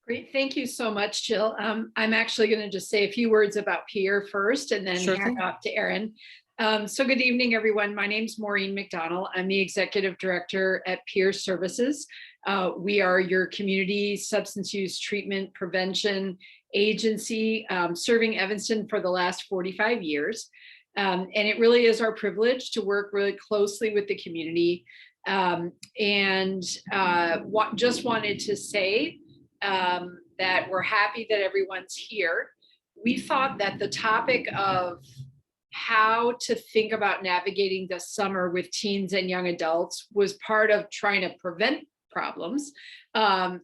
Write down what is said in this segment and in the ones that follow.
Great. Thank you so much, Jill. I'm actually going to just say a few words about peer first and then Sure hand thing. off to Erin. So good evening, everyone. My name is Maureen McDonald. I'm the Executive Director at Peer Services. We are your community substance use treatment prevention agency, serving Evanston for the last 45 years. And it really is our privilege to work really closely with the community. Just wanted to say that we're happy that everyone's here. We thought that the topic of how to think about navigating the summer with teens and young adults was part of trying to prevent problems,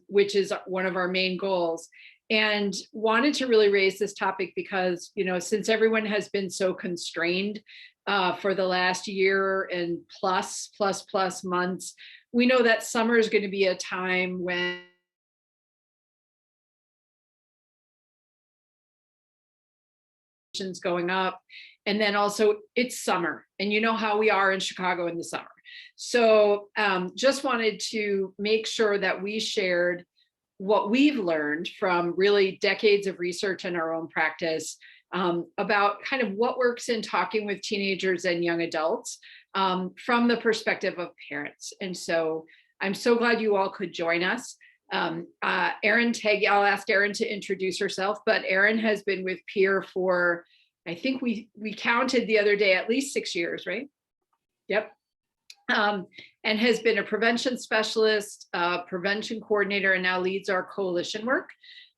which is one of our main goals. And wanted to really raise this topic because, since everyone has been so constrained for the last year and plus months, we know that summer is going to be a time when going up, and then also it's summer, and you know how we are in Chicago in the summer. So just wanted to make sure that we shared what we've learned from really decades of research in our own practice about kind of what works in talking with teenagers and young adults from the perspective of parents. And so I'm so glad you all could join us. Erin Teggy, I'll ask Erin to introduce herself, but Erin has been with Peer for, I think we counted the other day, at least 6 years, right? Yep. And has been a prevention specialist, prevention coordinator, and now leads our coalition work.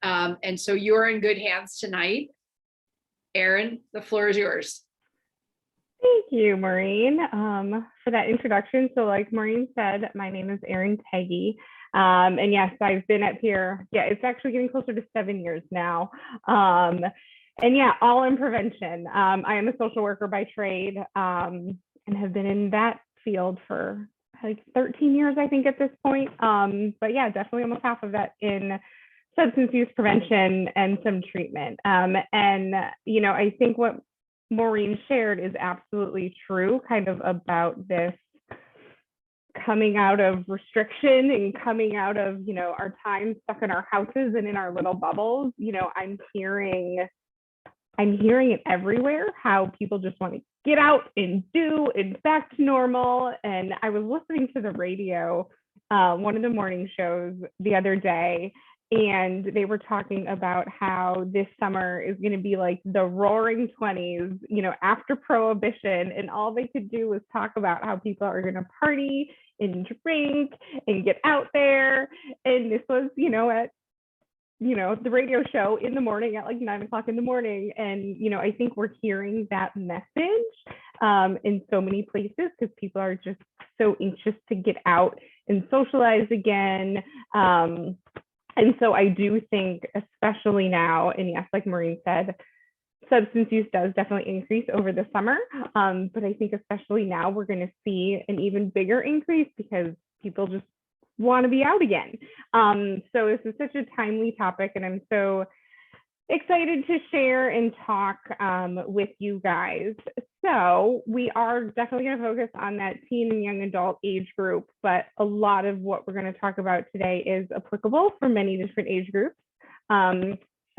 And so you're in good hands tonight. Erin, the floor is yours. Thank you, Maureen, for that introduction. So like Maureen said, my name is Erin Teggy. And yes, I've been at Peer. Yeah, it's actually getting closer to 7 years now. And yeah, all in prevention. I am a social worker by trade and have been in that field for like 13 years, I think, at this point. But yeah, definitely almost half of that in substance use prevention and some treatment. I think what Maureen shared is absolutely true, kind of about this coming out of restriction and coming out of, our time stuck in our houses and in our little bubbles. I'm hearing it everywhere, how people just want to get out and do and back to normal. And I was listening to the radio, one of the morning shows the other day, and they were talking about how this summer is going to be like the roaring 20s, after Prohibition, and all they could do was talk about how people are going to party and drink and get out there. And this was, at the radio show in the morning at like 9 o'clock in the morning. And, I think we're hearing that message in so many places because people are just so anxious to get out and socialize again. And so I do think, especially now, and yes, like Maureen said, substance use does definitely increase over the summer. But I think especially now we're going to see an even bigger increase because people just want to be out again. So this is such a timely topic, and I'm so excited to share and talk with you guys. So we are definitely going to focus on that teen and young adult age group, but a lot of what we're going to talk about today is applicable for many different age groups.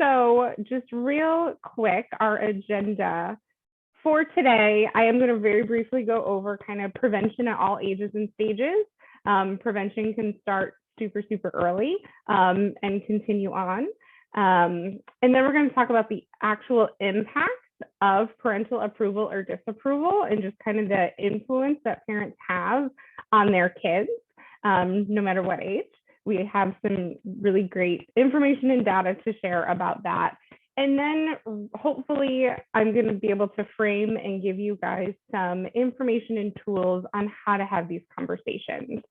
So just real quick, our agenda for today, I am going to very briefly go over kind of prevention at all ages and stages. Prevention can start super early and continue on. And then we're going to talk about the actual impact of parental approval or disapproval and just kind of the influence that parents have on their kids, no matter what age. We have some really great information and data to share about that. And then hopefully I'm going to be able to frame and give you guys some information and tools on how to have these conversations.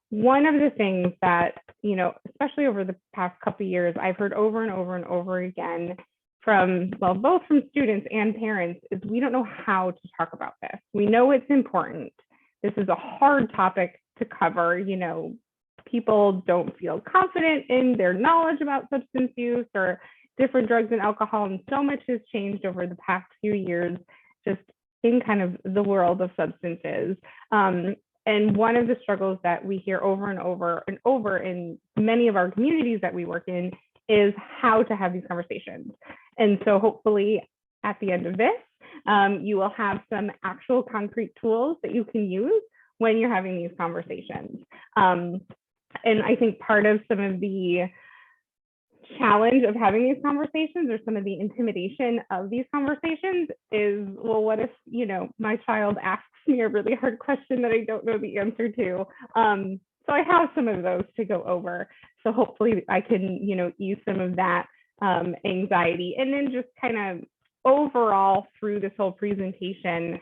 One of the things that, especially over the past couple of years, I've heard over and over again from, both from students and parents, is we don't know how to talk about this. We know it's important. This is a hard topic to cover. People don't feel confident in their knowledge about substance use or different drugs and alcohol, and so much has changed over the past few years, just in kind of the world of substances. And one of the struggles that we hear over and over in many of our communities that we work in is how to have these conversations. And so hopefully at the end of this, you will have some actual concrete tools that you can use when you're having these conversations. And I think part of some of the challenge of having these conversations, or some of the intimidation of these conversations, is, well, what if, my child asks me a really hard question that I don't know the answer to? So I have some of those to go over. So hopefully I can, ease some of that anxiety. And then just kind of overall through this whole presentation,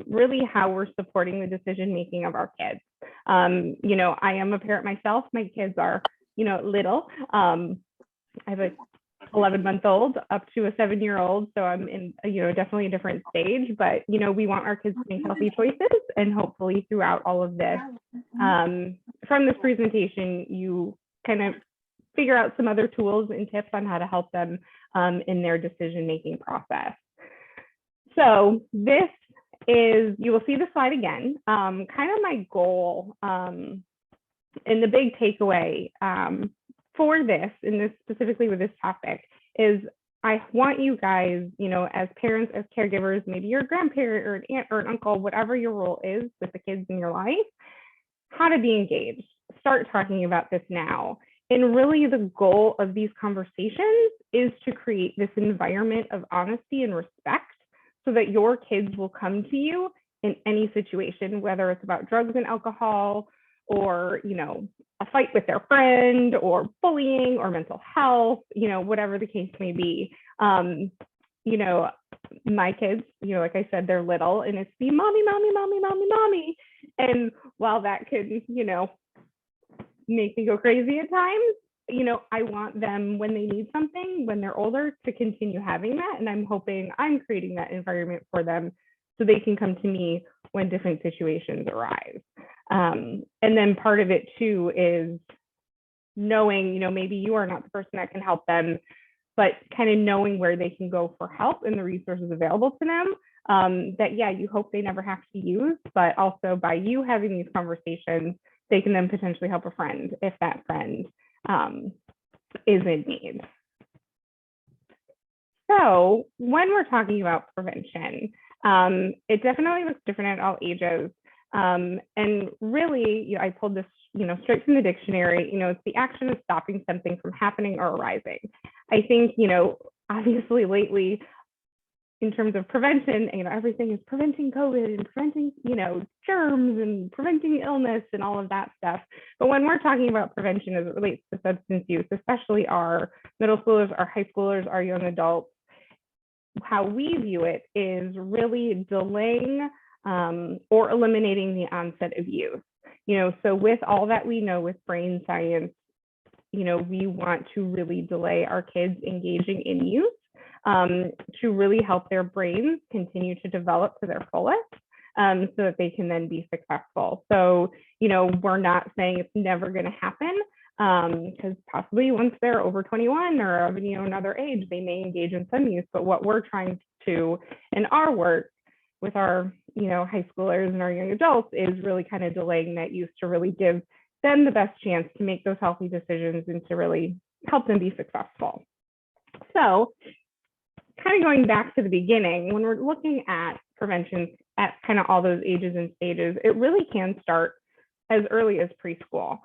really how we're supporting the decision making of our kids. I am a parent myself. My kids are, little. I have a 11-month-old up to a 7-year-old. So I'm in, definitely a different stage, but, we want our kids to make healthy choices. And hopefully throughout all of this, from this presentation, you kind of figure out some other tools and tips on how to help them in their decision-making process. So this is, you will see the slide again, kind of my goal and the big takeaway for this, and this specifically with this topic, is I want you guys, as parents, as caregivers, maybe you're a grandparent or an aunt or an uncle, whatever your role is with the kids in your life, how to be engaged. Start talking about this now. And really the goal of these conversations is to create this environment of honesty and respect so that your kids will come to you in any situation, whether it's about drugs and alcohol, or, a fight with their friend, or bullying, or mental health, whatever the case may be. My kids, like I said, they're little, and it's the mommy, mommy, mommy, mommy, mommy. And while that could, make me go crazy at times, I want them, when they need something, when they're older, to continue having that. And I'm hoping I'm creating that environment for them so they can come to me when different situations arise. And then part of it too is knowing, maybe you are not the person that can help them, but kind of knowing where they can go for help and the resources available to them, that, yeah, you hope they never have to use, but also by you having these conversations, they can then potentially help a friend if that friend is in need. So when we're talking about prevention, it definitely looks different at all ages. And really, I pulled this, straight from the dictionary. It's the action of stopping something from happening or arising. I think, obviously lately, in terms of prevention, everything is preventing COVID and preventing, germs and preventing illness and all of that stuff. But when we're talking about prevention as it relates to substance use, especially our middle schoolers, our high schoolers, our young adults, how we view it is really delaying or eliminating the onset of use. So with all that we know with brain science, we want to really delay our kids engaging in use to really help their brains continue to develop to their fullest, so that they can then be successful. So, we're not saying it's never going to happen, because possibly once they're over 21 or of another age, they may engage in some use. But what we're trying to, in our work with our high schoolers and our young adults, is really kind of delaying that use to really give them the best chance to make those healthy decisions and to really help them be successful. So kind of going back to the beginning, when we're looking at prevention at kind of all those ages and stages, it really can start as early as preschool,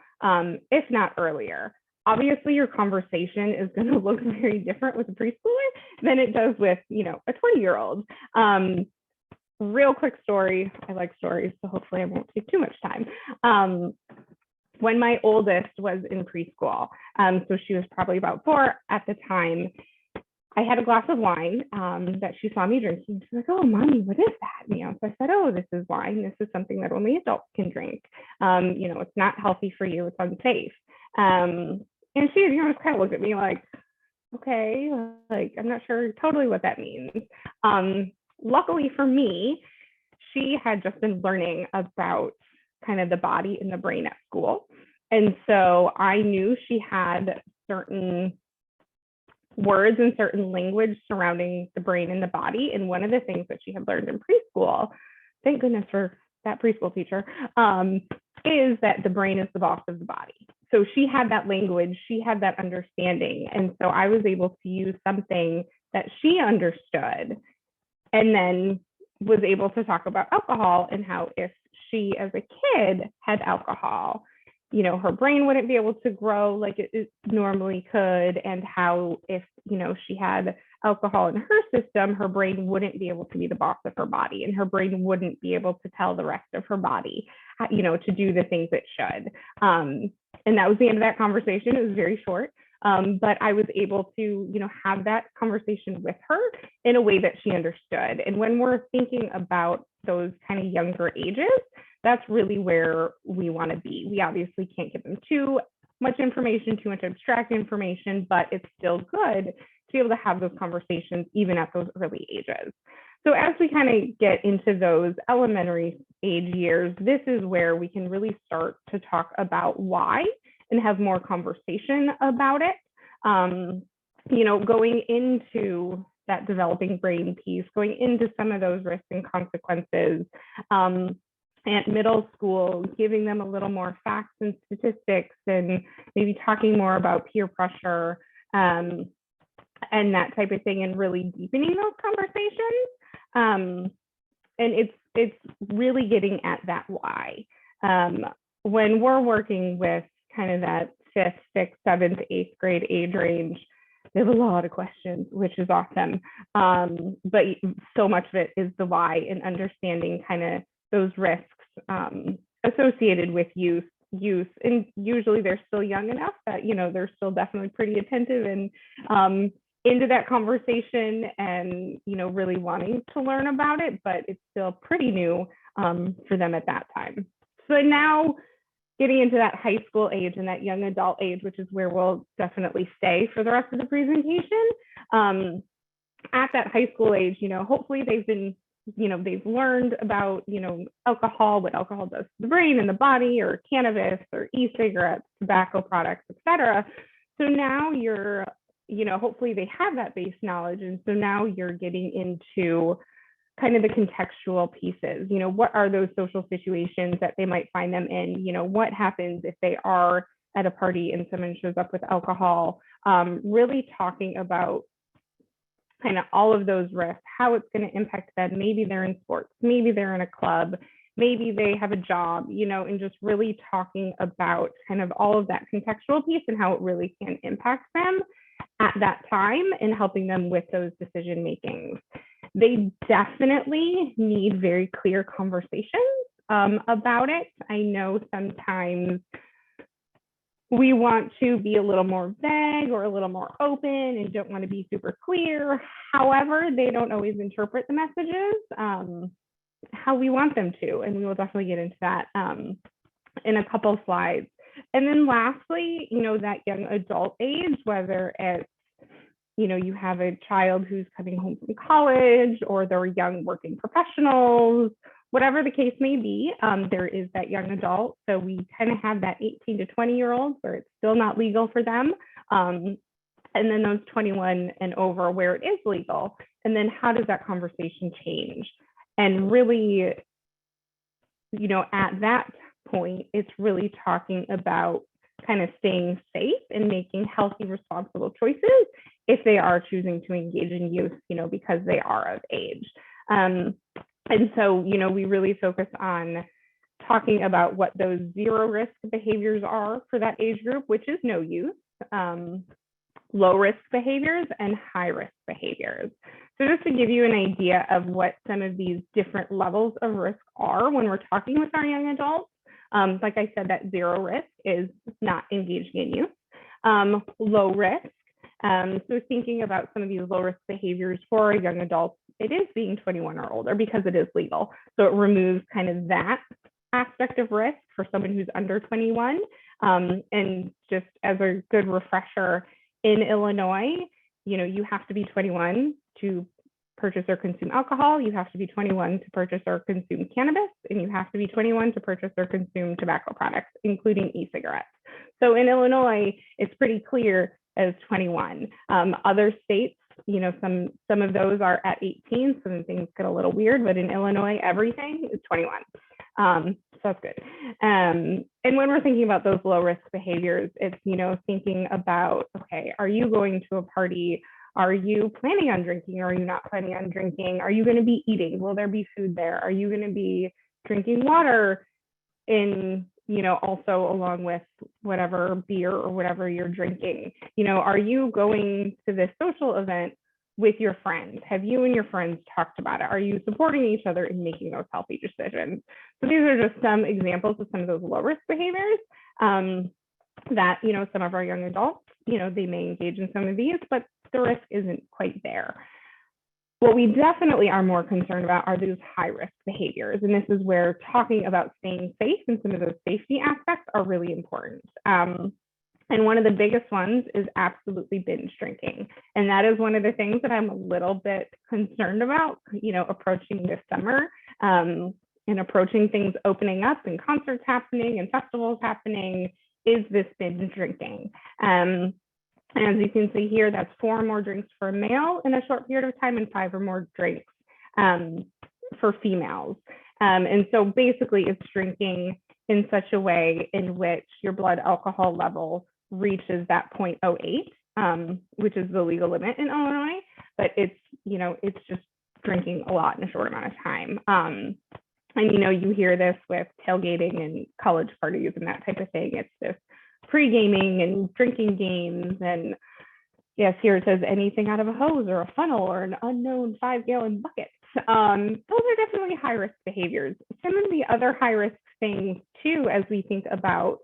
if not earlier. Obviously, your conversation is going to look very different with a preschooler than it does with, a 20-year-old. Real quick story. I like stories, so hopefully I won't take too much time. When my oldest was in preschool, so she was probably about 4 at the time, I had a glass of wine that she saw me drinking. She's like, "Oh, mommy, what is that?" So I said, "Oh, this is wine. This is something that only adults can drink. It's not healthy for you. It's unsafe." And she, just kind of looked at me like, "Okay, like I'm not sure totally what that means." Luckily for me, she had just been learning about kind of the body and the brain at school, and so I knew she had certain words and certain language surrounding the brain and the body. And one of the things that she had learned in preschool, thank goodness for that preschool teacher, is that the brain is the boss of the body. so she had that language, she had that understanding. And so I was able to use something that she understood, and then was able to talk about alcohol and how if she as a kid had alcohol, her brain wouldn't be able to grow like it normally could, and how if, she had alcohol in her system, her brain wouldn't be able to be the boss of her body, and her brain wouldn't be able to tell the rest of her body, to do the things it should. And that was the end of that conversation. It was very short. But I was able to, have that conversation with her in a way that she understood. And when we're thinking about those kind of younger ages, that's really where we want to be. We obviously can't give them too much information, too much abstract information, but it's still good to be able to have those conversations even at those early ages. So as we kind of get into those elementary age years, this is where we can really start to talk about why and have more conversation about it. Going into that developing brain piece, going into some of those risks and consequences. At middle school, giving them a little more facts and statistics, and maybe talking more about peer pressure and that type of thing, and really deepening those conversations. And it's really getting at that why. When we're working with kind of that 5th, 6th, 7th, 8th grade age range, they have a lot of questions, which is awesome. But so much of it is the why, and understanding kind of those risks associated with use. And usually they're still young enough that, they're still definitely pretty attentive and into that conversation, and, really wanting to learn about it, but it's still pretty new for them at that time. So now getting into that high school age and that young adult age, which is where we'll definitely stay for the rest of the presentation. At that high school age, hopefully they've been, they've learned about, alcohol, what alcohol does to the brain and the body, or cannabis, or e-cigarettes, tobacco products, etc. So now you're, hopefully they have that base knowledge. And so now you're getting into kind of the contextual pieces. What are those social situations that they might find them in? What happens if they are at a party and someone shows up with alcohol? Really talking about kind of all of those risks, how it's going to impact them. Maybe they're in sports, maybe they're in a club, maybe they have a job, and just really talking about kind of all of that contextual piece and how it really can impact them at that time, and helping them with those decision makings. They definitely need very clear conversations about it. I know sometimes we want to be a little more vague or a little more open and don't want to be super clear. However, they don't always interpret the messages how we want them to. And we will definitely get into that in a couple of slides. And then lastly, that young adult age, whether it's, you have a child who's coming home from college, or they're young working professionals, whatever the case may be, there is that young adult. So we kind of have that 18 to 20-year-olds where it's still not legal for them. And then those 21 and over where it is legal. And then how does that conversation change? And really, at that point, it's really talking about kind of staying safe and making healthy, responsible choices if they are choosing to engage in use, because they are of age. And so, we really focus on talking about what those zero risk behaviors are for that age group, which is no use, low risk behaviors, and high risk behaviors. So just to give you an idea of what some of these different levels of risk are when we're talking with our young adults, like I said, that zero risk is not engaging in use. Low risk, so thinking about some of these low risk behaviors for a young adult, it is being 21 or older because it is legal. So it removes kind of that aspect of risk for someone who's under 21. And just as a good refresher, in Illinois, you have to be 21 to purchase or consume alcohol, you have to be 21 to purchase or consume cannabis, and you have to be 21 to purchase or consume tobacco products, including e-cigarettes. So in Illinois, it's pretty clear as 21. Other states, some of those are at 18, so then things get a little weird, but in Illinois, everything is 21. So that's good. And when we're thinking about those low risk behaviors, it's, thinking about, okay, are you going to a party? Are you planning on drinking? Or are you not planning on drinking? Are you going to be eating? Will there be food there? Are you going to be drinking water in, also along with whatever beer or whatever you're drinking? Are you going to this social event with your friends? Have you and your friends talked about it? Are you supporting each other in making those healthy decisions? So these are just some examples of some of those low risk behaviors that, some of our young adults, they may engage in some of these, but the risk isn't quite there. What we definitely are more concerned about are those high risk behaviors. And this is where talking about staying safe and some of those safety aspects are really important. And one of the biggest ones is absolutely binge drinking. And that is one of the things that I'm a little bit concerned about, approaching this summer and approaching things opening up and concerts happening and festivals happening, is this binge drinking. As you can see here, that's 4 or more drinks for a male in a short period of time and 5 or more drinks for females. And so basically it's drinking in such a way in which your blood alcohol level reaches that 0.08, which is the legal limit in Illinois, but it's, it's just drinking a lot in a short amount of time. And, you hear this with tailgating and college parties and that type of thing. It's this pre-gaming and drinking games. And yes, here it says anything out of a hose or a funnel or an unknown 5-gallon bucket. Those are definitely high risk behaviors. Some of the other high risk things too, as we think about,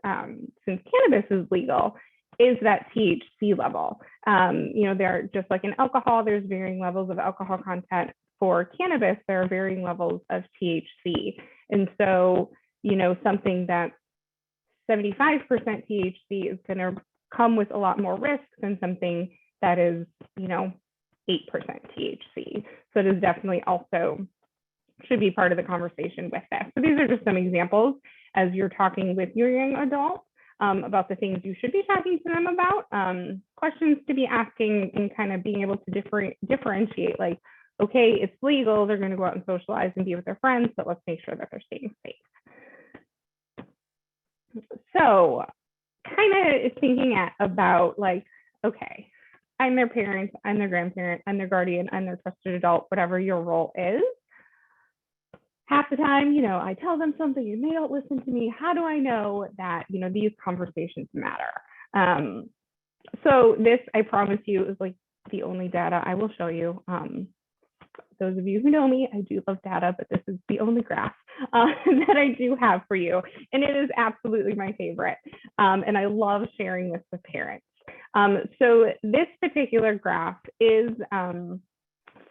since cannabis is legal, is that THC level. There are, just like in alcohol, there's varying levels of alcohol content. For cannabis, there are varying levels of THC. And so, something that's 75% THC is going to come with a lot more risk than something that is, 8% THC. So it is definitely also should be part of the conversation with this. So these are just some examples as you're talking with your young adult about the things you should be talking to them about, questions to be asking, and kind of being able to differentiate, like, okay, it's legal, they're going to go out and socialize and be with their friends, but let's make sure that they're staying safe. So kind of thinking about like, okay, I'm their parent, I'm their grandparent, I'm their guardian, I'm their trusted adult, whatever your role is. Half the time, I tell them something and they don't listen to me. How do I know that, these conversations matter? So this, I promise you, is like the only data I will show you. Those of you who know me, I do love data, but this is the only graph that I do have for you. And it is absolutely my favorite. And I love sharing this with parents. So this particular graph is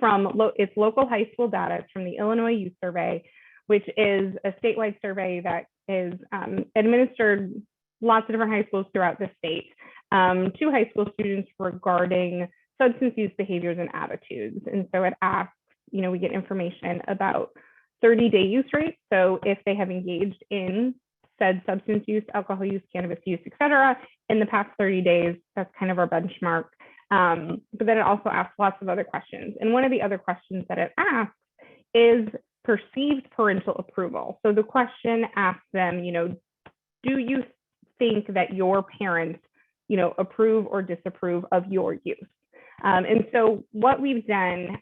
it's local high school data. It's from the Illinois Youth Survey, which is a statewide survey that is administered lots of different high schools throughout the state to high school students regarding substance use behaviors and attitudes. And so it asks, we get information about 30-day use rates. So if they have engaged in said substance use, alcohol use, cannabis use, et cetera, in the past 30 days, that's kind of our benchmark. But then it also asks lots of other questions. And one of the other questions that it asks is perceived parental approval. So the question asks them, do you think that your parents, approve or disapprove of your use? And so what we've done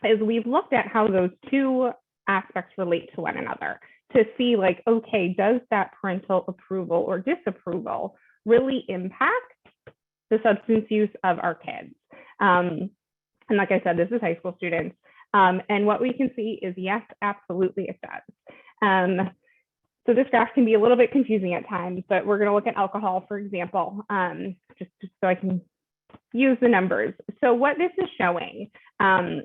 is we've looked at how those two aspects relate to one another to see, like, okay, does that parental approval or disapproval really impact the substance use of our kids? And like I said, this is high school students. And what we can see is, yes, absolutely it does. So this graph can be a little bit confusing at times, but we're going to look at alcohol, for example, just so I can use the numbers. So what this is showing,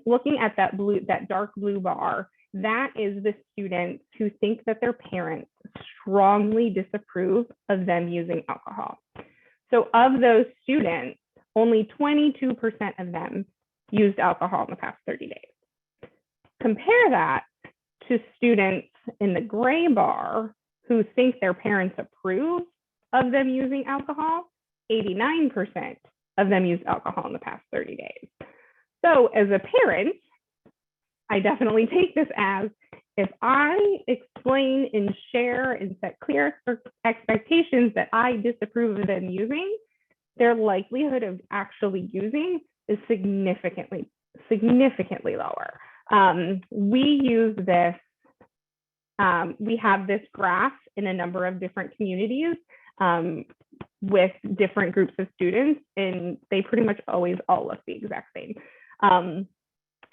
looking at that dark blue bar, that is the students who think that their parents strongly disapprove of them using alcohol. So of those students, only 22% of them used alcohol in the past 30 days. Compare that to students in the gray bar who think their parents approve of them using alcohol. 89% of them used alcohol in the past 30 days. So as a parent, I definitely take this as if I explain and share and set clear expectations that I disapprove of them using, their likelihood of actually using is significantly lower. We use this, we have this graph in a number of different communities with different groups of students, and they pretty much always all look the exact same.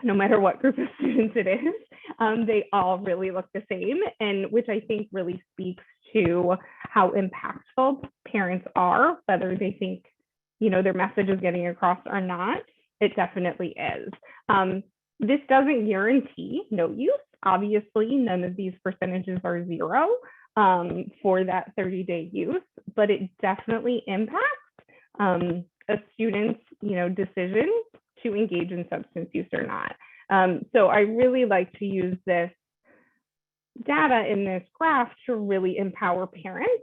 No matter what group of students it is, they all really look the same, and which I think really speaks to how impactful parents are, whether they think, you know, their message is getting across or not. It definitely is. This doesn't guarantee no use. Obviously, none of these percentages are zero for that 30-day use, but it definitely impacts a student's, you know, decision to engage in substance use or not. So I really like to use this data in this graph to really empower parents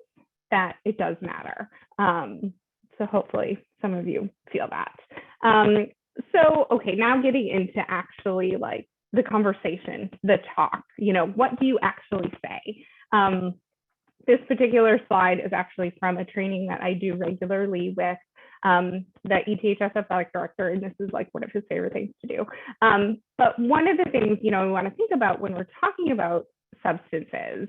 that it does matter. So hopefully some of you feel that. So, okay, now getting into actually like the conversation, the talk, you know, what do you actually say? This particular slide is actually from a training that I do regularly with the ETHS athletic director, and this is like one of his favorite things to do. But one of the things, you know, we want to think about when we're talking about substances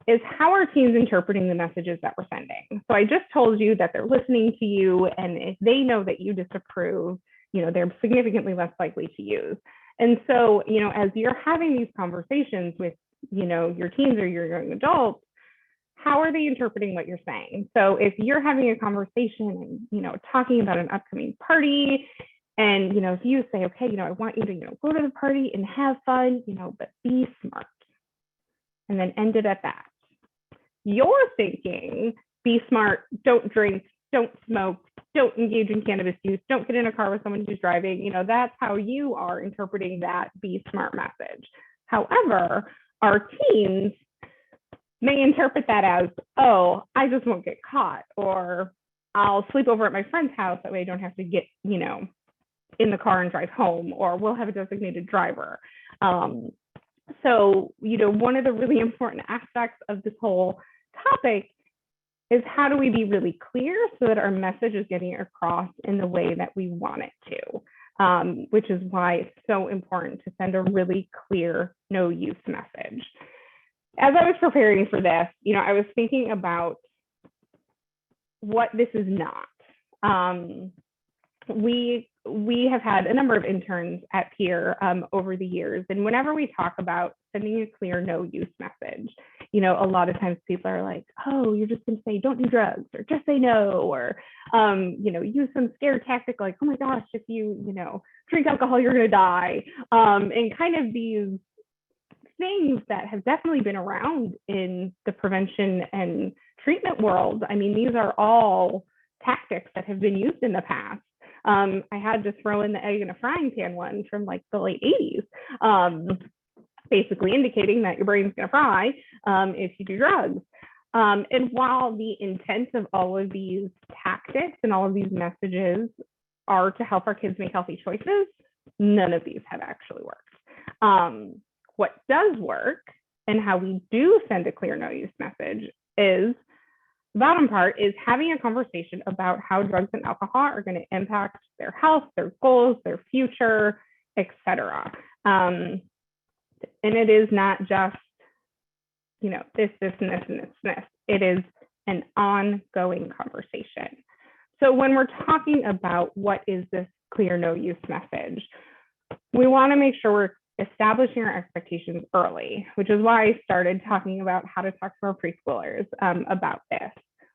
is how are teens interpreting the messages that we're sending? So I just told you that they're listening to you, and if they know that you disapprove, you know, they're significantly less likely to use. And so, you know, as you're having these conversations with, you know, your teens or your young adults, how are they interpreting what you're saying? So if you're having a conversation and, you know, talking about an upcoming party, and, you know, if you say, okay, you know, I want you to, you know, go to the party and have fun, you know, but be smart, and then end it at that. You're thinking, be smart, don't drink, don't smoke, don't engage in cannabis use, don't get in a car with someone who's driving. You know, that's how you are interpreting that be smart message. However, our teens may interpret that as, oh, I just won't get caught, or I'll sleep over at my friend's house, that way I don't have to get, you know, in the car and drive home, or we'll have a designated driver. So, you know, one of the really important aspects of this whole topic is how do we be really clear so that our message is getting across in the way that we want it to, which is why it's so important to send a really clear no use message. As I was preparing for this, you know, I was thinking about what this is not. We have had a number of interns at Peer over the years, and whenever we talk about sending a clear no use message, you know, a lot of times people are like, oh, you're just going to say don't do drugs, or just say no, or you know, use some scare tactic like, oh my gosh, if you know, drink alcohol, you're going to die, and kind of these things that have definitely been around in the prevention and treatment world. I mean, these are all tactics that have been used in the past. I had to throw in the egg in a frying pan one from like the late 80s, basically indicating that your brain's going to fry if you do drugs. And while the intent of all of these tactics and all of these messages are to help our kids make healthy choices, none of these have actually worked. What does work, and how we do send a clear no use message, is the bottom part is having a conversation about how drugs and alcohol are going to impact their health, their goals, their future, etc. And it is not just, you know, this, and this. It is an ongoing conversation. So when we're talking about what is this clear no use message, we want to make sure we're establishing our expectations early, which is why I started talking about how to talk to our preschoolers about this.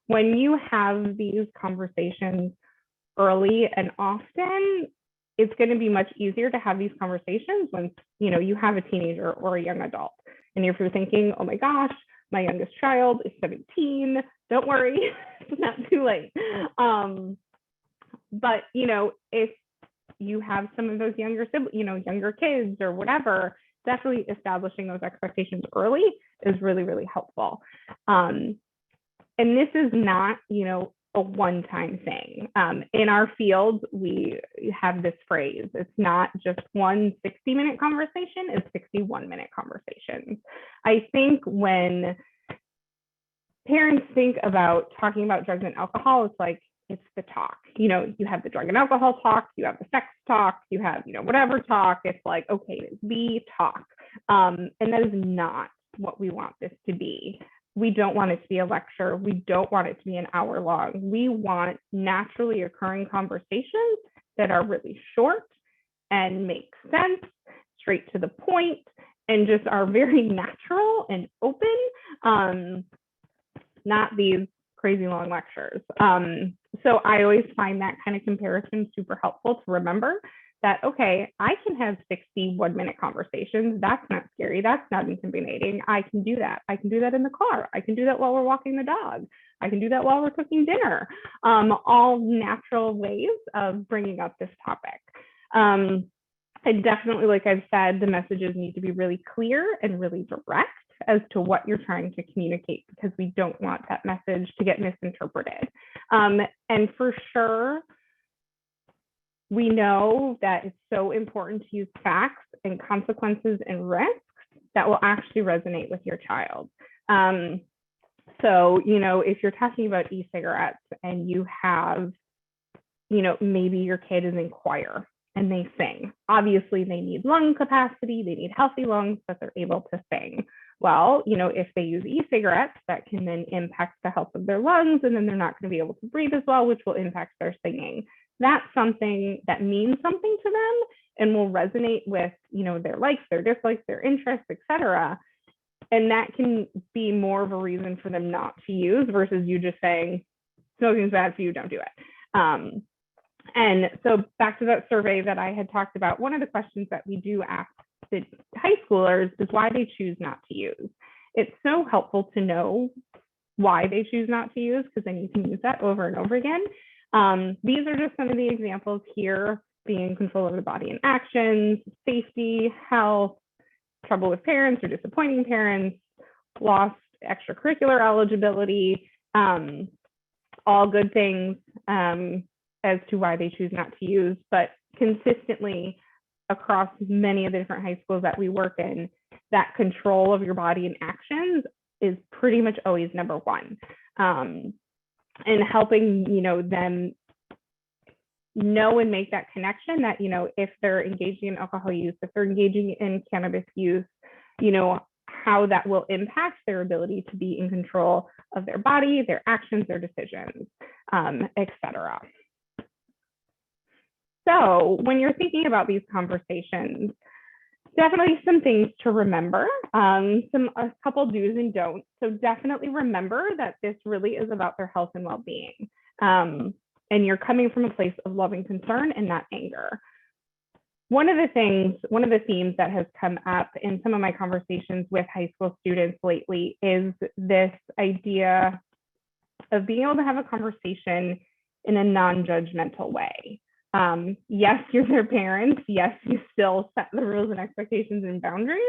When you have these conversations early and often, it's going to be much easier to have these conversations when, you know, you have a teenager or a young adult, and if you're thinking, oh my gosh, my youngest child is 17, don't worry, it's not too late. But, you know, if you have some of those younger kids or whatever, definitely establishing those expectations early is really, really helpful. And this is not, you know, a one-time thing. In our field, we have this phrase. It's not just one 60-minute conversation, it's 61-minute conversations. I think when parents think about talking about drugs and alcohol, it's like, it's the talk. You know, you have the drug and alcohol talk, you have the sex talk, you have, you know, whatever talk. It's like, okay, it's the talk. And that is not what we want this to be. We don't want it to be a lecture. We don't want it to be an hour long. We want naturally occurring conversations that are really short and make sense, straight to the point, and just are very natural and open, not these crazy long lectures. So I always find that kind of comparison super helpful to remember that, okay, I can have 61-minute conversations. That's not scary. That's not intimidating. I can do that. I can do that in the car. I can do that while we're walking the dog. I can do that while we're cooking dinner. All natural ways of bringing up this topic. And definitely, like I've said, the messages need to be really clear and really direct as to what you're trying to communicate, because we don't want that message to get misinterpreted. And for sure, we know that it's so important to use facts and consequences and risks that will actually resonate with your child. So, you know, if you're talking about e-cigarettes and you have, you know, maybe your kid is in choir and they sing, obviously they need lung capacity, they need healthy lungs, but they're able to sing. Well, you know, if they use e-cigarettes, that can then impact the health of their lungs, and then they're not going to be able to breathe as well, which will impact their singing. That's something that means something to them and will resonate with, you know, their likes, their dislikes, their interests, etc. And that can be more of a reason for them not to use versus you just saying, smoking's bad for you, don't do it. And so back to that survey that I had talked about, one of the questions that we do ask the high schoolers is why they choose not to use. It's so helpful to know why they choose not to use, because then you can use that over and over again. These are just some of the examples here: being in control of the body and actions, safety, health, trouble with parents or disappointing parents, lost extracurricular eligibility, all good things as to why they choose not to use. But consistently across many of the different high schools that we work in, that control of your body and actions is pretty much always number one. And helping, you know, them know and make that connection that, you know, if they're engaging in alcohol use, if they're engaging in cannabis use, you know, how that will impact their ability to be in control of their body, their actions, their decisions, etc. So when you're thinking about these conversations, definitely some things to remember, a couple do's and don'ts. So definitely remember that this really is about their health and well-being. And you're coming from a place of loving concern and not anger. One of the themes that has come up in some of my conversations with high school students lately is this idea of being able to have a conversation in a non-judgmental way. Yes, you're their parents. Yes, you still set the rules and expectations and boundaries,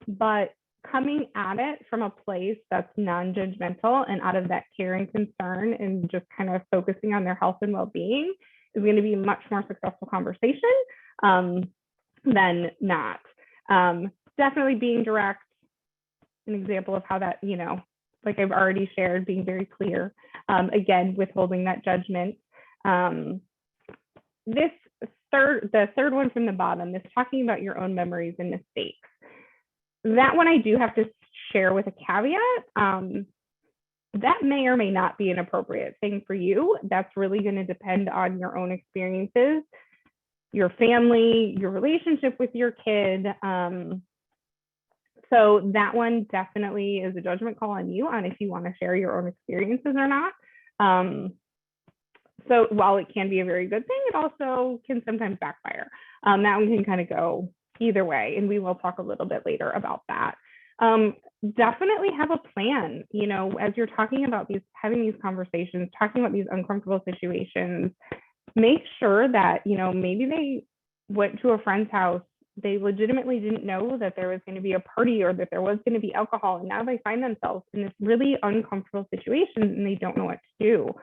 but coming at it from a place that's non-judgmental and out of that care and concern and just kind of focusing on their health and well-being is going to be a much more successful conversation than not. Definitely being direct, an example of how that, you know, like I've already shared, being very clear, again, withholding that judgment. The third one from the bottom, this talking about your own memories and mistakes. That one I do have to share with a caveat. That may or may not be an appropriate thing for you. That's really going to depend on your own experiences, your family, your relationship with your kid. So that one definitely is a judgment call on you on if you want to share your own experiences or not. So while it can be a very good thing, it also can sometimes backfire. That one can kind of go either way, and we will talk a little bit later about that. Definitely have a plan, you know, as you're talking about having these conversations, talking about these uncomfortable situations, make sure that, you know, maybe they went to a friend's house, they legitimately didn't know that there was going to be a party or that there was going to be alcohol, and now they find themselves in this really uncomfortable situation and they don't know what to do.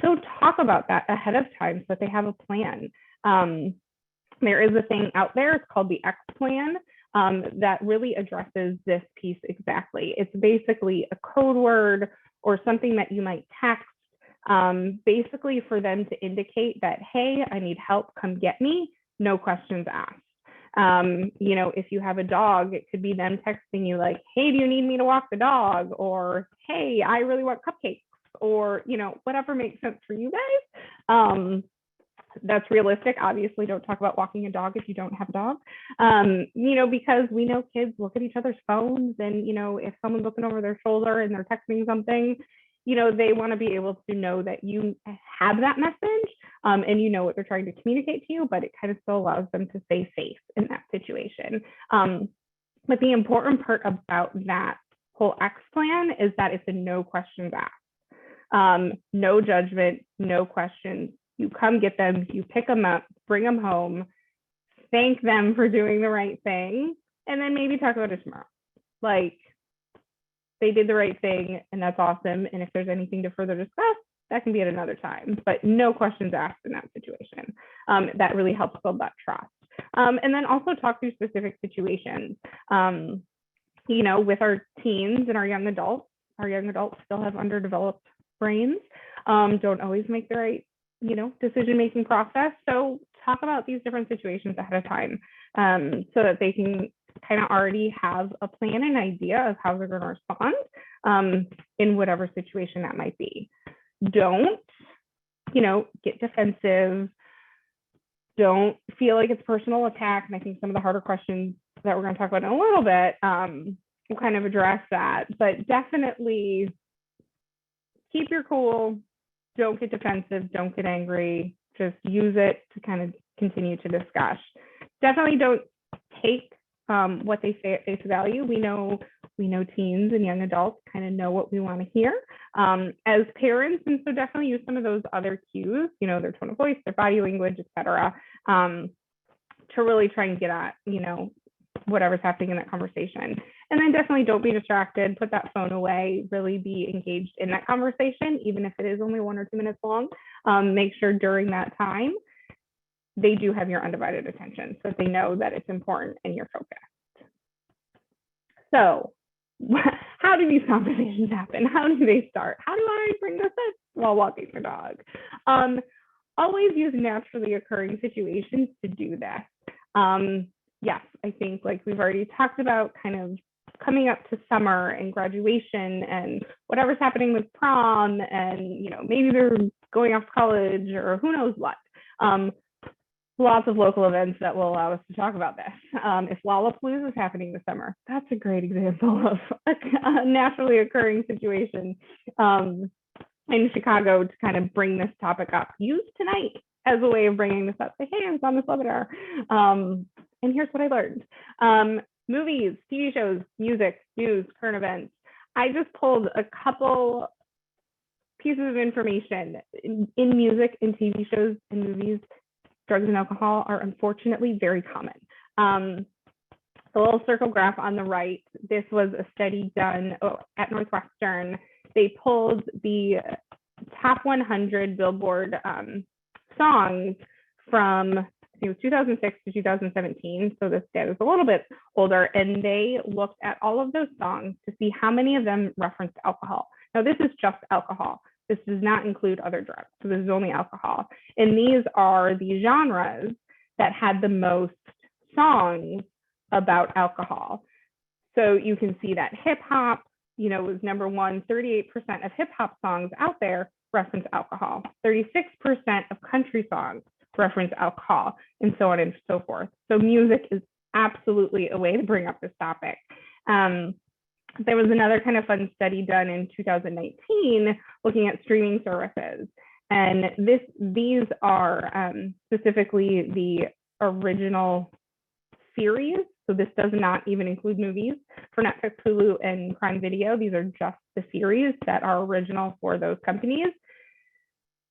So talk about that ahead of time so that they have a plan. There is a thing out there, it's called the X plan, that really addresses this piece exactly. It's basically a code word or something that you might text, basically for them to indicate that, hey, I need help, come get me, no questions asked. You know, if you have a dog, it could be them texting you like, hey, do you need me to walk the dog? Or, hey, I really want cupcakes, or, you know, whatever makes sense for you guys. That's realistic. Obviously, don't talk about walking a dog if you don't have a dog, you know, because we know kids look at each other's phones, and, you know, if someone's looking over their shoulder and they're texting something, you know, they want to be able to know that you have that message, and you know what they're trying to communicate to you, but it kind of still allows them to stay safe in that situation. But the important part about that whole X plan is that it's a no questions asked, no judgment, no questions. You come get them, you pick them up, bring them home, thank them for doing the right thing, and then maybe talk about it tomorrow. Like, they did the right thing, and that's awesome. And if there's anything to further discuss, that can be at another time, but no questions asked in that situation. That really helps build that trust. And then also talk through specific situations. You know, with our teens and our young adults still have underdeveloped brains, don't always make the right, you know, decision-making process. So talk about these different situations ahead of time, so that they can kind of already have a plan and idea of how they're going to respond, in whatever situation that might be. Don't, you know, get defensive. Don't feel like it's a personal attack. And I think some of the harder questions that we're going to talk about in a little bit will kind of address that. But definitely keep your cool. Don't get defensive. Don't get angry. Just use it to kind of continue to discuss. Definitely don't take what they say at face value. We know teens and young adults kind of know what we want to hear as parents, and so definitely use some of those other cues, you know, their tone of voice, their body language, etc., to really try and get at, you know, whatever's happening in that conversation. And then definitely don't be distracted, put that phone away, really be engaged in that conversation, even if it is only 1 or 2 minutes long. Make sure during that time they do have your undivided attention, so that they know that it's important and you're focused. So how do these conversations happen? How do they start? How do I bring this up while walking the dog? Always use naturally occurring situations to do this. Yes, I think, like we've already talked about, kind of coming up to summer and graduation and whatever's happening with prom, and, you know, maybe they're going off to college or who knows what. Lots of local events that will allow us to talk about this. If Lollapalooza is happening this summer, that's a great example of a naturally occurring situation in Chicago to kind of bring this topic up. Use tonight as a way of bringing this up. Say, hey, I was on this webinar, and here's what I learned. Movies, TV shows, music, news, current events. I just pulled a couple pieces of information in music, in TV shows, and movies. Drugs and alcohol are unfortunately very common. The little circle graph on the right, this was a study done at Northwestern. They pulled the top 100 Billboard songs from, I think it was 2006 to 2017. So this data is a little bit older, and they looked at all of those songs to see how many of them referenced alcohol. Now, this is just alcohol. This does not include other drugs. So this is only alcohol. And these are the genres that had the most songs about alcohol. So you can see that hip hop, you know, was number one. 38% of hip hop songs out there reference alcohol. 36% of country songs reference alcohol, and so on and so forth. So music is absolutely a way to bring up this topic. There was another kind of fun study done in 2019 looking at streaming services. And these are specifically the original series. So this does not even include movies for Netflix, Hulu, and Prime Video. These are just the series that are original for those companies.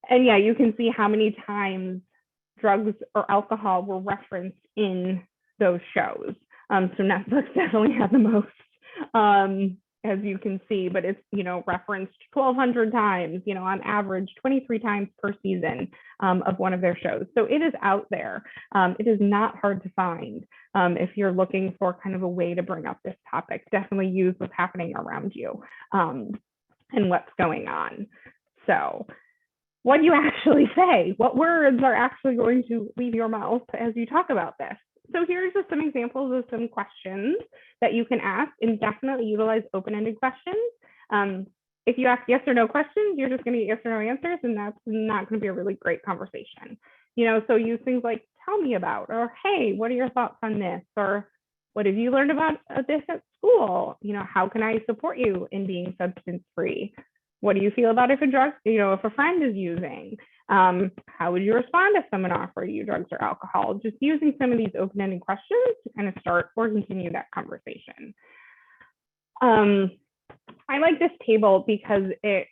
And yeah, you can see how many times drugs or alcohol were referenced in those shows. So Netflix definitely had the most. as you can see, but it's, referenced 1,200 times, on average 23 times per season of one of their shows. So it is out there. It is not hard to find. If you're looking for kind of a way to bring up this topic, definitely use what's happening around you and what's going on. So what do you actually say? What words are actually going to leave your mouth as you talk about this? So here's just some examples of some questions that you can ask, and definitely utilize open-ended questions. If you ask yes or no questions, you're just going to get yes or no answers, and that's not going to be a really great conversation. So use things like tell me about, or hey, what are your thoughts on this? Or what have you learned about this at school? How can I support you in being substance free? What do you feel about if if a friend is using? How would you respond if someone offered you drugs or alcohol? Just using some of these open-ended questions to kind of start or continue that conversation. I like this table because it,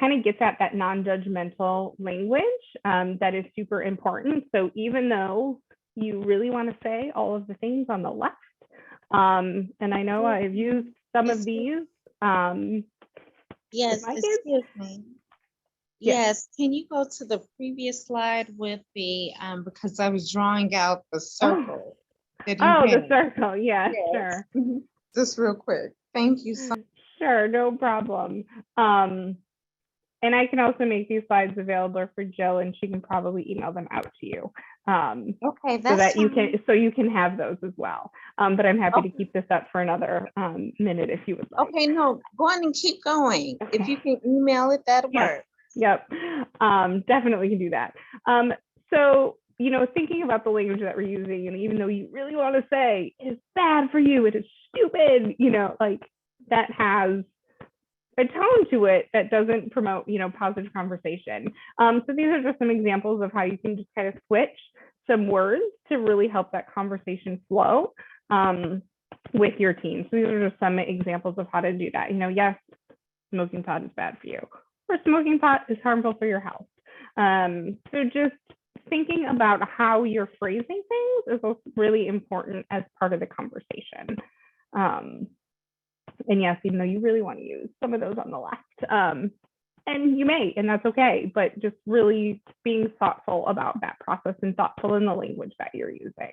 kind of gets at that non-judgmental language that is super important. So even though you really want to say all of the things on the left, and I know I've used some of these. Yes, excuse me. Yes, can you go to the previous slide with the, because I was drawing out the circle. The circle, yes. Sure. Just real quick. Thank you so much. Sure, no problem. And I can also make these slides available for Jill, and she can probably email them out to you. Okay, that's so that you can have those as well. But I'm happy to keep this up for another minute if you would like. Okay, no, go on and keep going. Okay. If you can email it, that'll work. Yep, definitely can do that. So, thinking about the language that we're using, and even though you really want to say it's bad for you, it is stupid, like that has a tone to it that doesn't promote, positive conversation. So these are just some examples of how you can just kind of switch some words to really help that conversation flow with your team. So these are just some examples of how to do that. Yes, smoking pot is bad for you, or smoking pot is harmful for your health. So just thinking about how you're phrasing things is also really important as part of the conversation. And yes, even though you really want to use some of those on the left, and you may, and that's okay, but just really being thoughtful about that process and thoughtful in the language that you're using.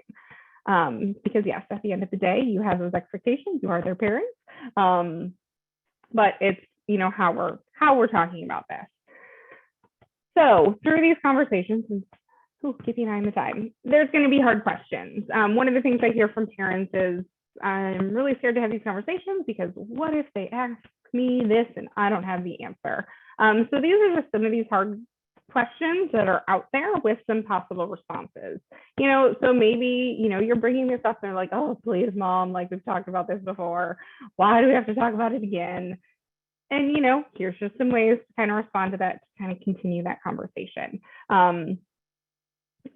Because yes, at the end of the day, you have those expectations, you are their parents, but it's, how we're talking about this. So through these conversations, keeping an eye on the time, there's going to be hard questions. One of the things I hear from parents is, I'm really scared to have these conversations because what if they ask me this and I don't have the answer? So these are just some of these hard questions that are out there with some possible responses. So maybe, you're bringing this up and they're like, oh, please, mom, like we've talked about this before. Why do we have to talk about it again? And, here's just some ways to kind of respond to that, to kind of continue that conversation.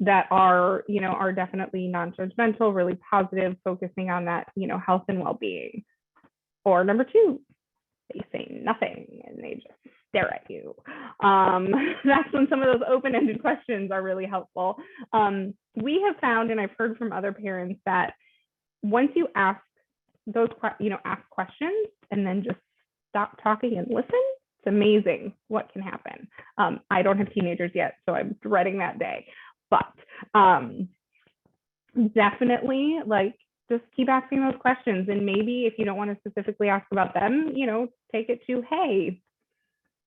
That are definitely non-judgmental, really positive, focusing on that, health and well-being. Or number two, they say nothing and they just stare at you. That's when some of those open-ended questions are really helpful. We have found, and I've heard from other parents, that once you ask those, ask questions and then just stop talking and listen, it's amazing what can happen. I don't have teenagers yet, so I'm dreading that day. But definitely, just keep asking those questions. And maybe if you don't want to specifically ask about them, take it to, hey,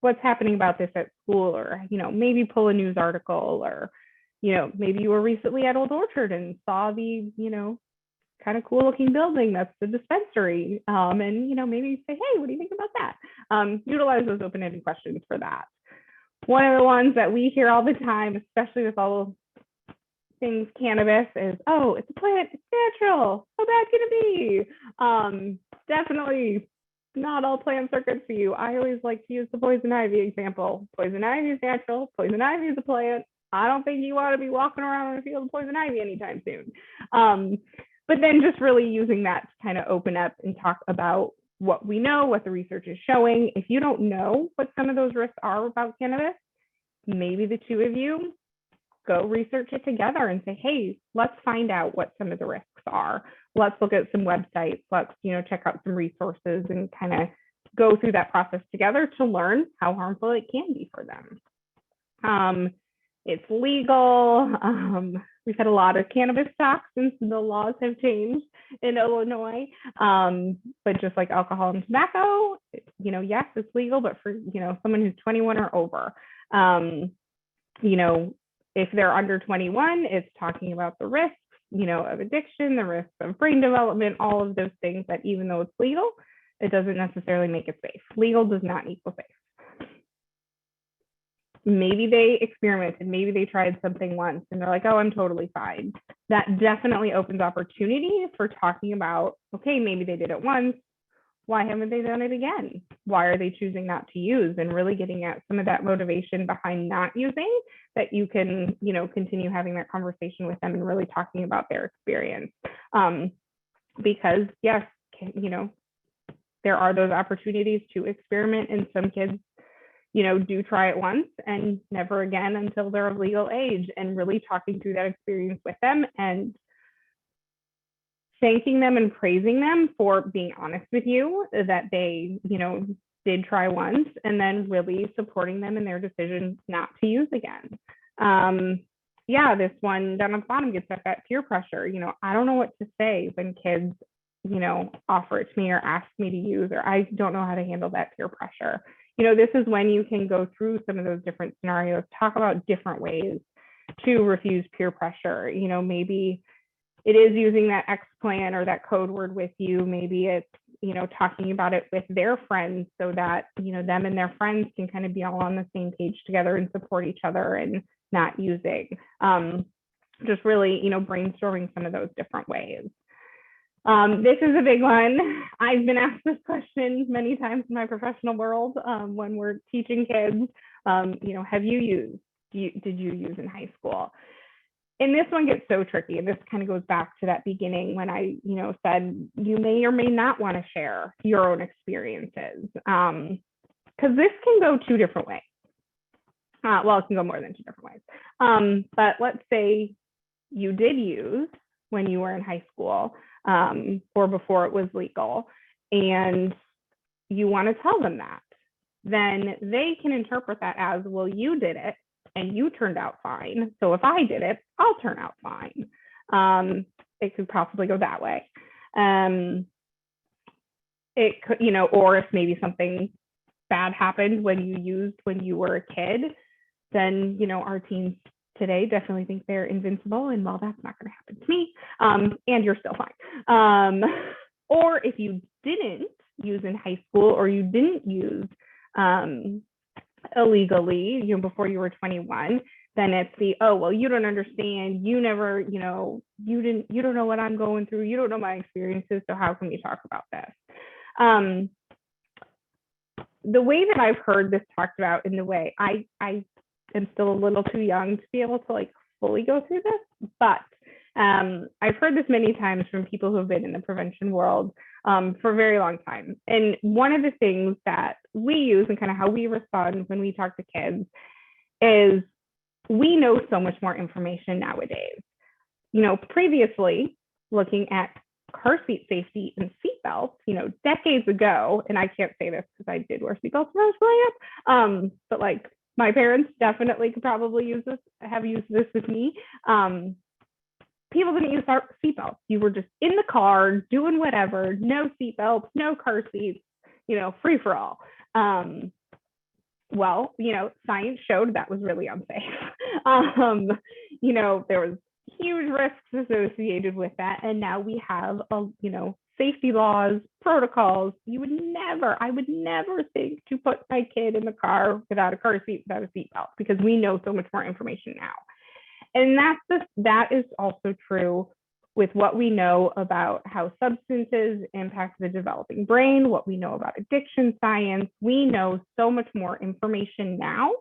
what's happening about this at school? Or, maybe pull a news article, or, maybe you were recently at Old Orchard and saw the, kind of cool looking building that's the dispensary. And, maybe say, hey, what do you think about that? Utilize those open-ended questions for that. One of the ones that we hear all the time, especially with all things cannabis, is, oh, it's a plant, it's natural, how bad can it be? Definitely not all plants are good for you. I always like to use the poison ivy example. Poison ivy is natural, poison ivy is a plant. I don't think you want to be walking around in a field of poison ivy anytime soon. But then just really using that to kind of open up and talk about what we know, what the research is showing. If you don't know what some of those risks are about cannabis, maybe the two of you go research it together and say, hey, let's find out what some of the risks are. Let's look at some websites. Let's, check out some resources and kind of go through that process together to learn how harmful it can be for them. It's legal. We've had a lot of cannabis talk since the laws have changed in Illinois. But just like alcohol and tobacco, yes, it's legal, but for, someone who's 21 or over, if they're under 21, it's talking about the risks, of addiction, the risks of brain development, all of those things that even though it's legal, it doesn't necessarily make it safe. Legal does not equal safe. Maybe they experimented, maybe they tried something once and they're like, oh, I'm totally fine. That definitely opens opportunity for talking about, okay, maybe they did it once. Why haven't they done it again? Why are they choosing not to use? And really getting at some of that motivation behind not using, that you can, continue having that conversation with them and really talking about their experience. Because yes, there are those opportunities to experiment, and some kids do try it once and never again until they're of legal age, and really talking through that experience with them and thanking them and praising them for being honest with you that they, did try once, and then really supporting them in their decision not to use again. This one down at the bottom gets at that peer pressure. I don't know what to say when kids, offer it to me or ask me to use, or I don't know how to handle that peer pressure. This is when you can go through some of those different scenarios, talk about different ways to refuse peer pressure. Maybe it is using that X plan or that code word with you. Maybe it's, talking about it with their friends so that, them and their friends can kind of be all on the same page together and support each other and not using. Just really, brainstorming some of those different ways. This is a big one. I've been asked this question many times in my professional world when we're teaching kids. Have you used? Did you use in high school? And this one gets so tricky. And this kind of goes back to that beginning when I, said you may or may not want to share your own experiences, because this can go two different ways. It can go more than two different ways. But let's say you did use when you were in high school, or before it was legal, and you want to tell them that, then they can interpret that as, well, you did it and you turned out fine. So if I did it, I'll turn out fine. It could possibly go that way. It could, or if maybe something bad happened when you used when you were a kid, then, our teens today definitely think they're invincible, and well, that's not going to happen to me, and you're still fine. Or if you didn't use in high school, or you didn't use illegally, before you were 21, then it's the, oh, well, you don't understand, you never, you don't know what I'm going through, you don't know my experiences, so how can we talk about this? The way that I've heard this talked about, in the way I am still a little too young to be able to fully go through this, but I've heard this many times from people who have been in the prevention world for a very long time. And one of the things that we use and kind of how we respond when we talk to kids is we know so much more information nowadays. Previously, looking at car seat safety and seatbelts, decades ago, and I can't say this because I did wear seatbelts when I was growing up, but my parents definitely could probably have used this with me. People didn't use seatbelts. You were just in the car doing whatever, no seatbelts, no car seats, free for all. Science showed that was really unsafe. There was huge risks associated with that. And now we have, safety laws, protocols. I would never think to put my kid in the car without a car seat, without a seatbelt, because we know so much more information now. And that is also true with what we know about how substances impact the developing brain, what we know about addiction science. We know so much more information now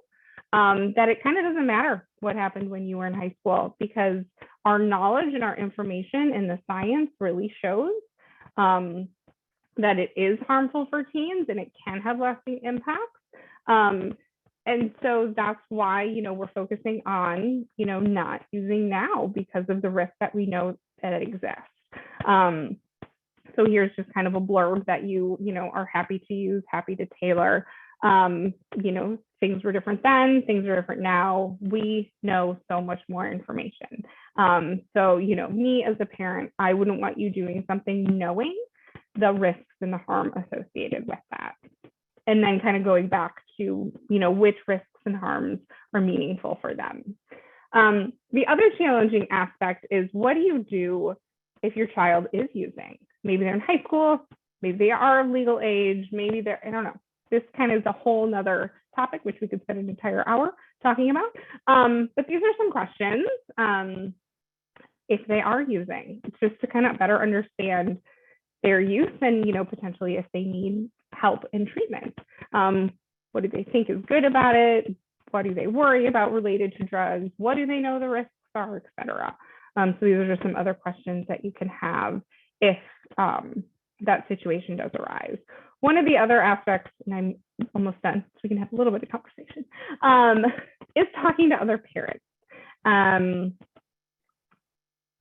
that it kind of doesn't matter what happened when you were in high school, because our knowledge and our information and the science really shows that it is harmful for teens and it can have lasting impacts. And so that's why, we're focusing on, not using now, because of the risk that we know that it exists. So here's just kind of a blurb that you are happy to use, happy to tailor. Things were different then, things are different now. We know so much more information. So, me as a parent, I wouldn't want you doing something knowing the risks and the harm associated with that. And then kind of going back to, which risks and harms are meaningful for them. The other challenging aspect is, what do you do if your child is using? Maybe they're in high school, maybe they are of legal age, maybe they're, I don't know. This kind of is a whole nother topic, which we could spend an entire hour talking about. But these are some questions if they are using, just to kind of better understand their use and, potentially if they need help and treatment. What do they think is good about it? What do they worry about related to drugs? What do they know the risks are, et cetera? So these are just some other questions that you can have if that situation does arise. One of the other aspects, and I'm almost done, so we can have a little bit of conversation, is talking to other parents.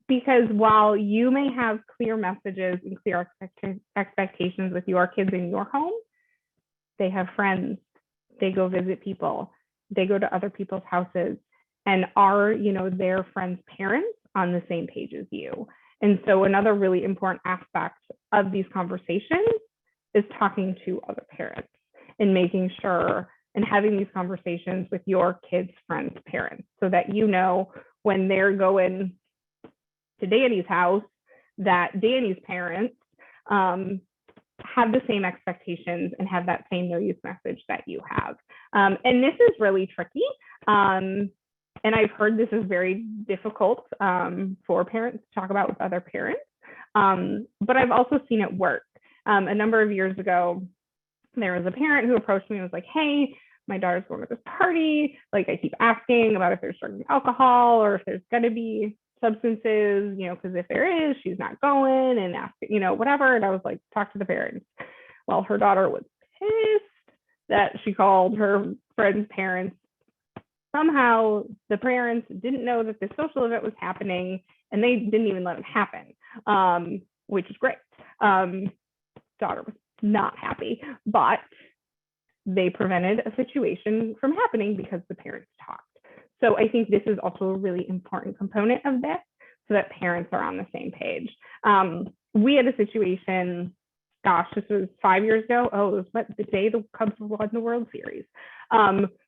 Because while you may have clear messages and clear expectations with your kids in your home, they have friends, they go visit people, they go to other people's houses, and are, their friends' parents on the same page as you. And so another really important aspect of these conversations is talking to other parents and making sure and having these conversations with your kids' friends' parents, so that when they're going to Danny's house, that Danny's parents have the same expectations and have that same no use message that you have. And this is really tricky. And I've heard this is very difficult for parents to talk about with other parents. But I've also seen it work. A number of years ago, there was a parent who approached me and was like, hey, my daughter's going to this party. Like, I keep asking about if there's certain alcohol or if there's going to be substances, because if there is, she's not going, and ask, whatever. And I was like, talk to the parents. Well, her daughter was pissed that she called her friend's parents. Somehow the parents didn't know that this social event was happening, and they didn't even let it happen, which is great. Daughter was not happy, but they prevented a situation from happening because the parents talked. So I think this is also a really important component of this, so that parents are on the same page. We had a situation, this was 5 years ago. Oh, it was the day the Cubs won the World Series.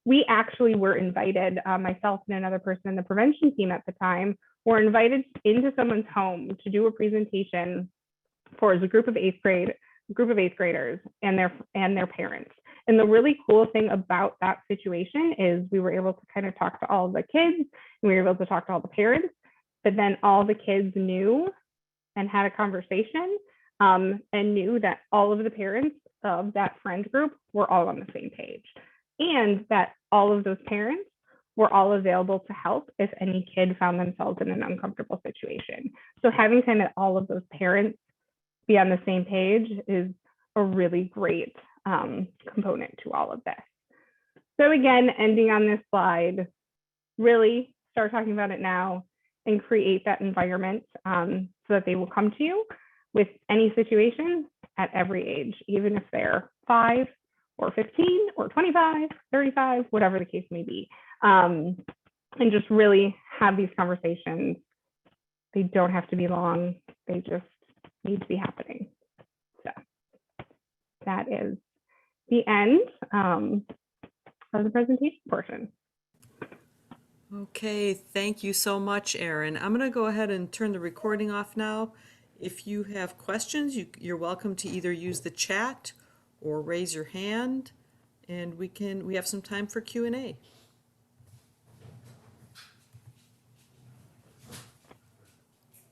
We actually were invited, myself and another person in the prevention team at the time, were invited into someone's home to do a presentation for a group of eighth graders and their parents. And the really cool thing about that situation is we were able to kind of talk to all the kids, and we were able to talk to all the parents, but then all the kids knew and had a conversation and knew that all of the parents of that friend group were all on the same page, and that all of those parents were all available to help if any kid found themselves in an uncomfortable situation. So having kind of all of those parents be on the same page is a really great component to all of this. So again, ending on this slide, really start talking about it now and create that environment so that they will come to you with any situation at every age, even if they're 5 or 15 or 25, 35, whatever the case may be. And just really have these conversations. They don't have to be long. They just need to be happening. So that is the end of the presentation portion. Okay, thank you so much, Erin. I'm going to go ahead and turn the recording off now. If you have questions, you're welcome to either use the chat or raise your hand, and we have some time for Q&A.